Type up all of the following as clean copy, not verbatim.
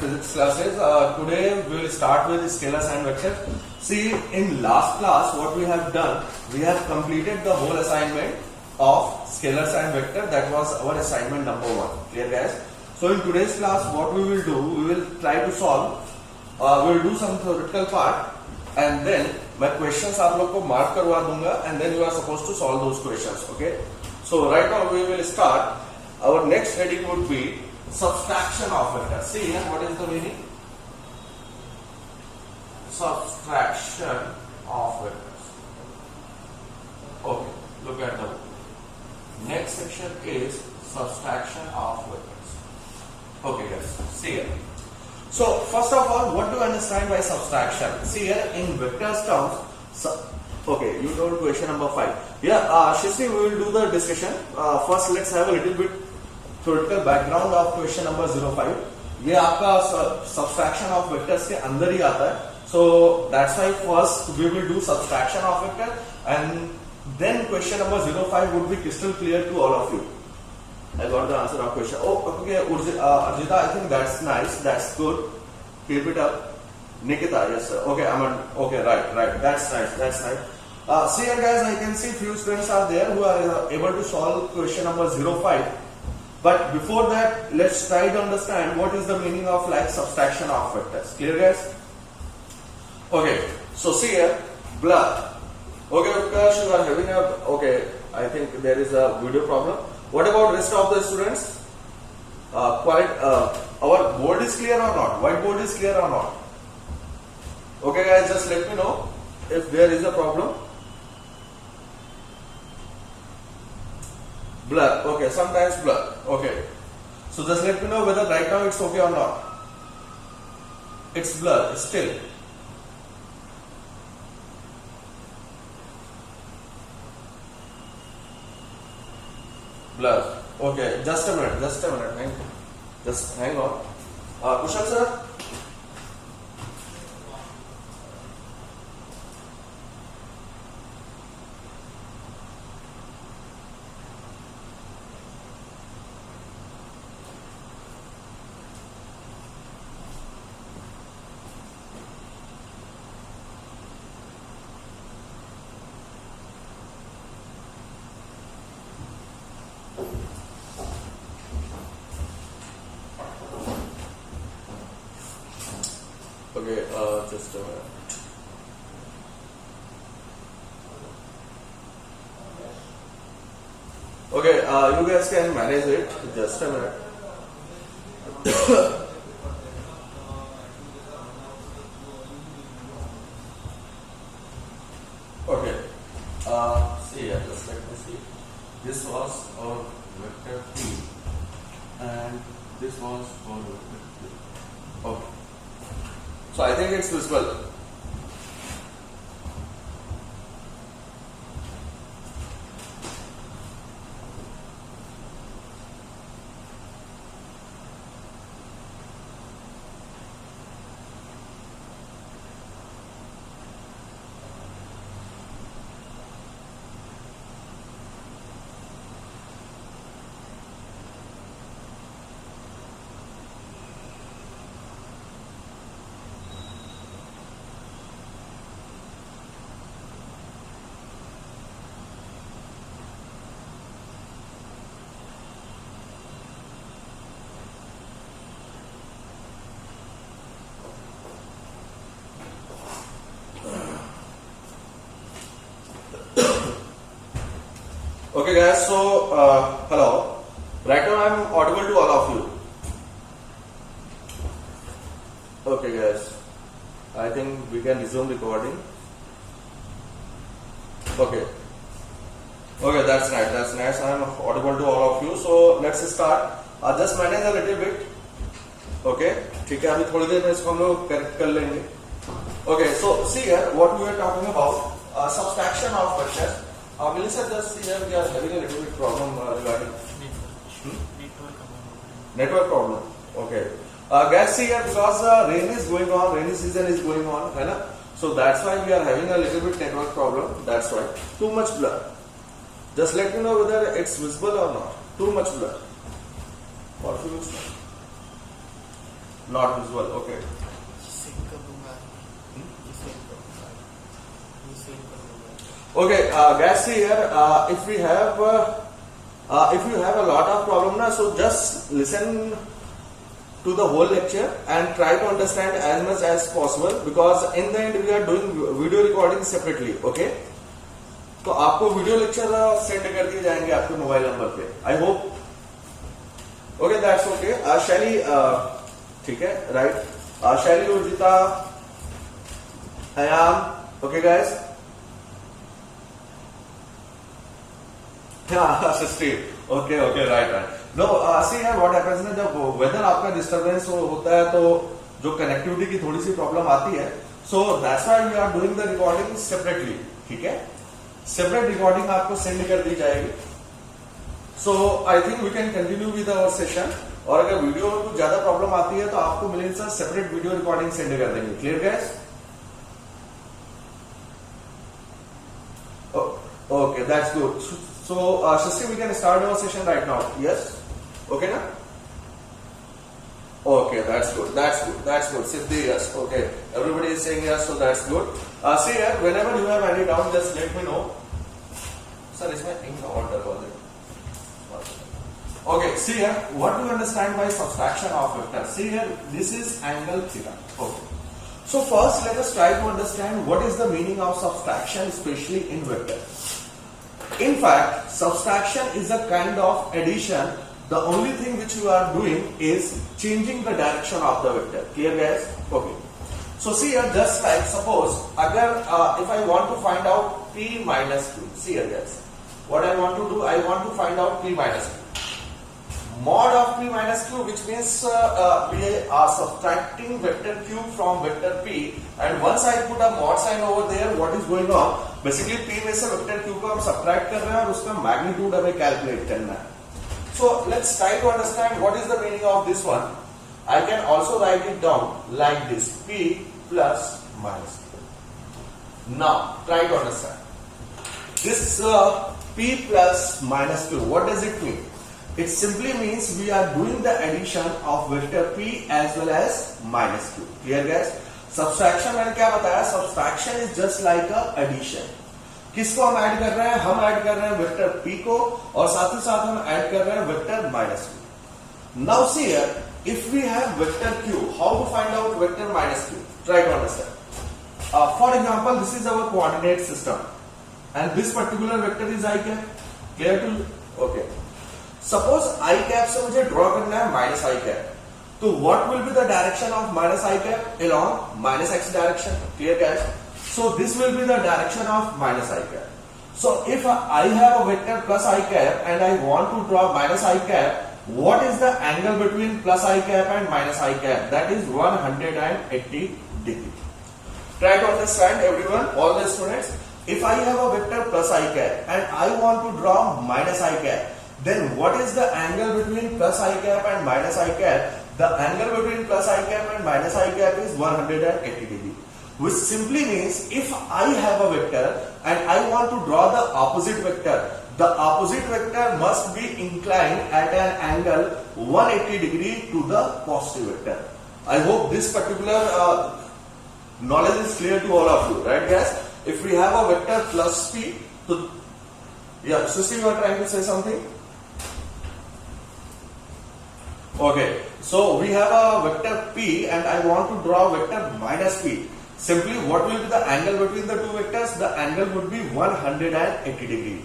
physics classes. Today we will start with scalars and vectors. See, in last class what we have done, we have completed the whole assignment of scalars and vector. That was our assignment number 1. Clear guys? So in today's class what we will do, we will try to solve, we will do some theoretical part and then मैं questions आप लोग को mark करवा दूंगा and then you are supposed to solve those questions. Okay? So right now we will start. Our next heading would be subtraction of vectors. See here, what is the meaning? Subtraction of vectors. Okay, look at the book. Next section is subtraction of vectors. Okay guys, see here. So first of all, what do you understand by subtraction? See here, in vectors terms, okay, you told question number 5. Yeah, Shishri, we will do the discussion. First let's have a little bit theoretical background of question number 05. ये आपका subtraction of vectors के अंदर ही आता है. So that's why first we will do subtraction of vector and then question number 05 would be crystal clear to all of you. I got the answer of question. Oh, okay, Arjita, I think that's nice. That's good. Keep it up. Nikita, yes sir. Okay, okay, right. That's nice. That's nice. See here guys, I can see few students are there who are able to solve question number 05. But before that, let's try to understand what is the meaning of like subtraction of vectors. Clear guys? Okay, so see here, blur. Okay, Utkarsh, you are having a, okay, I think there is a video problem. What about rest of the students? Our board is clear or not? Whiteboard is clear or not? Okay guys, just let me know if there is a problem. Blur. Okay, sometimes blur. Okay. So just let me know whether right now it's okay or not. It's blur still. Blur. Okay, just a minute. Just hang on. Kushal sir. Okay, just a minute. Okay, you guys can manage it. Just a minute. Okay. See here, just let me see. This was our vector P, and this was our vector Q. Okay. So I think it's visible. Okay guys, so hello. Right now I am audible to all of you. Okay guys, I think we can resume recording. Okay, that's nice. I am audible to all of you. So let's start. Just manage a little bit. Okay, ठीक है, अभी थोड़ी देर में इसको हम लोग correct कर लेंगे. Okay, so see here what we are talking about, subtraction of vectors. Melissa, just here we are having a little bit problem regarding network problem. Okay. Guys, see here, because rain is going on, rainy season is going on, है ना? So that's why we are having a little bit network problem. That's why too much blur. Just let me know whether it's visible or not. Too much blur. What should you say? Not visual. Okay. Okay, guys, see here, if you have a lot of problem now, so just listen to the whole lecture and try to understand as much as possible, because in the end we are doing video recording separately. Okay, तो आपको video lecture send कर दिए जाएंगे आपके mobile number पे. I hope. Okay, that's okay. Shaili, ठीक है, right. Shaili, Urjita, अयाम. Okay guys. Okay okay, right right. No, see यार, व्हाट हैपेंस ना, जब वेदर आपका डिस्टर्बेंस होता है तो जो कनेक्टिविटी की थोड़ी सी प्रॉब्लम आती है, so that's why we are doing the recording separately. ठीक है, सेपरेट रिकॉर्डिंग आपको सेंड कर दी जाएगी. So I think we can continue with our session. और अगर वीडियो में कुछ ज्यादा प्रॉब्लम आती है तो आपको मिलेंगे sir separate video recording send कर देंगे. Clear guys? Okay, that's good. So, Shasti, we can start our session right now. Yes? Okay, na? Okay, that's good. That's good. That's good. Siddhi, yes. Okay. Everybody is saying yes, so that's good. See here, whenever you have any doubt, just let me know. Sir, is my ink order already? Okay, see here, what do you understand by subtraction of vector? See here, this is angle theta. Okay. So first, let us try to understand what is the meaning of subtraction, especially in vector. In fact, subtraction is a kind of addition. The only thing which you are doing is changing the direction of the vector. Clear guys? Okay. So see here, just like suppose, if I want to find out p minus q. See here guys, what I want to do, I want to find out p minus q. Mod of p minus q, which means we are subtracting vector q from vector p, and once I put a mod sign over there, what is going on? Basically p में से vector q को हम subtract कर रहे हैं और उसका magnitude हमें calculate करना है. So let's try to understand what is the meaning of this one. I can also write it down like this: p plus minus q. Now try to understand this p plus minus q. What does it mean? It simply means we are doing the addition of vector p as well as minus q. Clear guys? Subtraction मैंने क्या बताया? Subtraction is just like a addition. किसको हम add कर रहे हैं? हम add कर रहे हैं वेक्टर p को, और साथ ही साथ हम ऐड कर रहे हैं vector minus q. Now see here, if we have vector q, how to find out vector minus q? Try to understand. For example, this is our coordinate system, and this particular vector is I cap. Clear to? Okay. Suppose I cap से मुझे draw करना है minus I cap, तो what will be the direction of minus I cap? Along minus x direction. Clear guys? So this will be the direction of minus I cap. So if I have a vector plus I cap and I want to draw minus I cap, what is the angle between plus I cap and minus I cap? That is 180 degree. Try to understand everyone, all the students. If I have a vector plus I cap and I want to draw minus I cap, then what is the angle between plus I cap and minus I cap? The angle between plus I cap and minus I cap is 180 degree. Which simply means if I have a vector and I want to draw the opposite vector, the opposite vector must be inclined at an angle 180 degree to the positive vector. I hope this particular knowledge is clear to all of you, right guys? If we have a vector plus p, so yeah, Sushi, you are trying to say something? Okay, so we have a vector p and I want to draw vector minus p. Simply, what will be the angle between the two vectors? The angle would be 180 degree.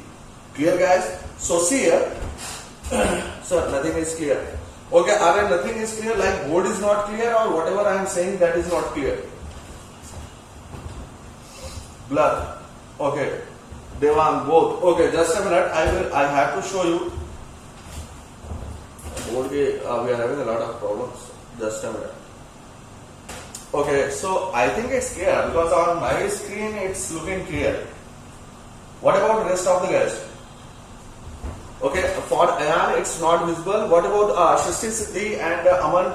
Clear guys? So see here, sir, nothing is clear. Okay, are nothing is clear, like board is not clear, or whatever I am saying that is not clear? Blur. Okay, Devang, both. Okay, just a minute. I have to show you. We are having a lot of problems. Just a minute. Okay, so I think it's clear because on my screen it's looking clear. What about the rest of the guys? Okay, for Ayan it's not visible. What about Shasti, Siddhi and Aman?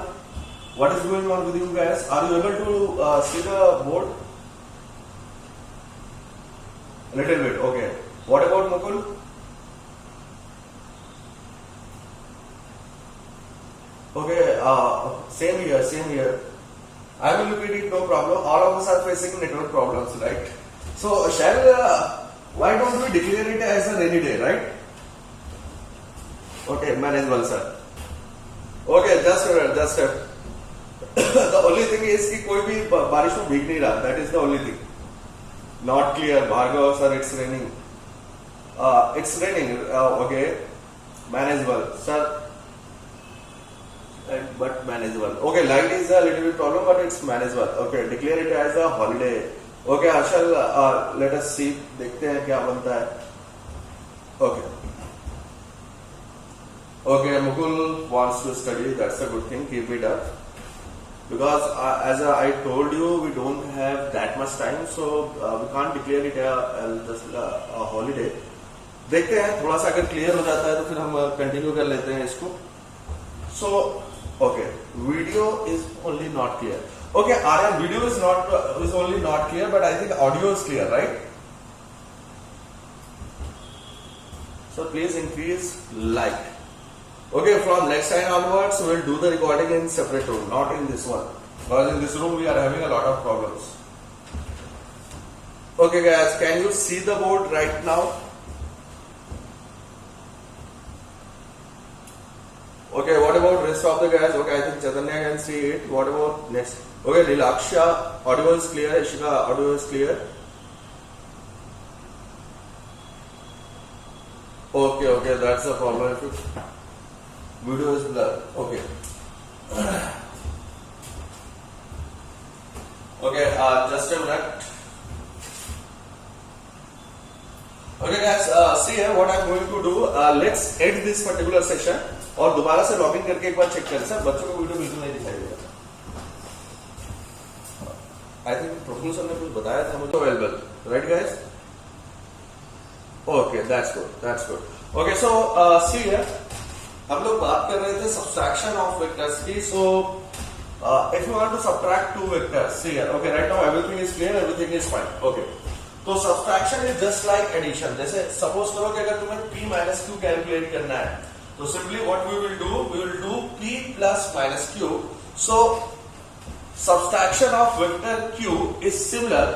What is going on with you guys? Are you able to see the board? A little bit. Okay. What about Mukul? Okay, same here. I will repeat it, no problem. All of us are facing network problems, right? So, shall why don't we declare it as a rainy day, right? Okay, manageable, sir. Okay, just the only thing is कि कोई भी बारिश में भीग नहीं रहा. That is the only thing. Not clear, Bhargav sir. It's raining. It's raining. Okay, manageable, sir. But manageable. Okay, light is a little bit problem, but it's manageable. Okay, declare it as a holiday. Okay, Harshal, let us see. देखते हैं क्या बनता है. Okay. Okay, Mukul wants to study. That's a good thing. Keep it up. Because as I told you, we don't have that much time, so we can't declare it just a holiday. देखते हैं थोड़ा सा अगर clear हो जाता है तो फिर हम कंटिन्यू कर लेते हैं इसको. So, okay, video is only not clear. Okay, Aryan, video is only not clear, but I think audio is clear, right? So please increase light. Okay, from next time onwards, we will do the recording in separate room, not in this one. Because in this room we are having a lot of problems. Okay guys, can you see the board right now? Okay, what about rest of the guys? Okay, I think Chaitanya can see it. What about next? Okay, Relaksha, audio is clear. Ishika, audio is clear. Okay, that's the problem. Video is blurred. Okay. Okay, just a minute. Okay guys, see here what I'm going to do. Let's end this particular session. और दोबारा से login करके एक बार check करें. Sir बच्चों को video बिल्कुल नहीं दिखाई देगा. आई थिंक प्रोफेसर ने कुछ बताया था मुझे. Available, right guys? Okay, that's good. Okay, so see here हम लोग बात कर रहे थे सब्ट्रैक्शन ऑफ वेक्टर्स की. So if you want to subtract two vectors, see here. Okay, right now everything is clear, everything is fine. Okay, तो subtraction is just like addition. जैसे suppose करो कि अगर तुम्हें p माइनस q कैलकुलेट करना है, so simply what we will do p plus minus q. So subtraction of vector q is similar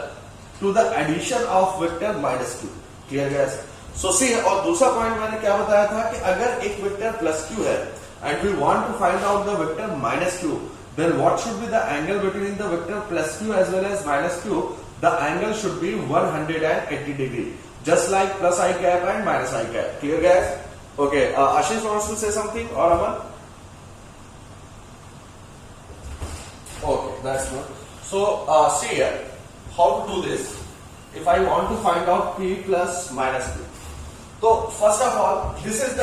to the addition of vector minus q. Clear guys? So see, और दूसरा point मैंने क्या बताया था कि अगर एक वेक्टर प्लस q है and we want to find out the vector minus q, then what should be the angle between the vector plus q as well as minus q? The angle should be 180 degree, just like plus I cap and minus I cap. Clear guys? Okay, Ashish wants to say something or Aman? Okay, that's good. So, see here, how to do this. If I want to find out p plus minus q. So, first of all, this is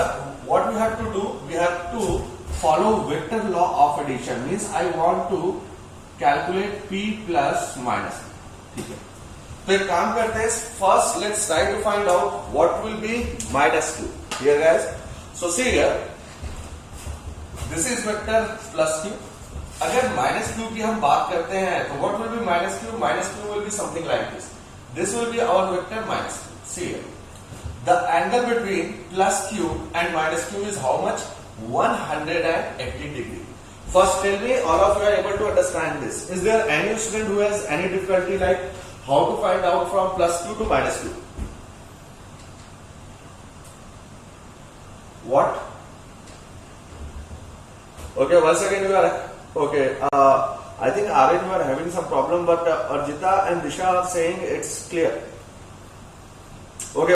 what we have to do. We have to follow vector law of addition. Means I want to calculate p plus minus q. ठीक है. तो एक काम करते हैं. First, let's try to find out what will be minus q. Here guys, so see here, this is vector plus q. अगर minus q की हम बात करते हैं तो what will be minus q? Minus q will be something like this. This will be our vector minus q. See here, the angle between plus q and minus q is how much? 180 degree. First tell me, all of you are able to understand this. Is there any student who has any difficulty like how to find out from plus q to minus q? What? Okay, once again you are okay. I think Aryan, you are having some problem, but Arjita and Disha are saying it's clear. Okay.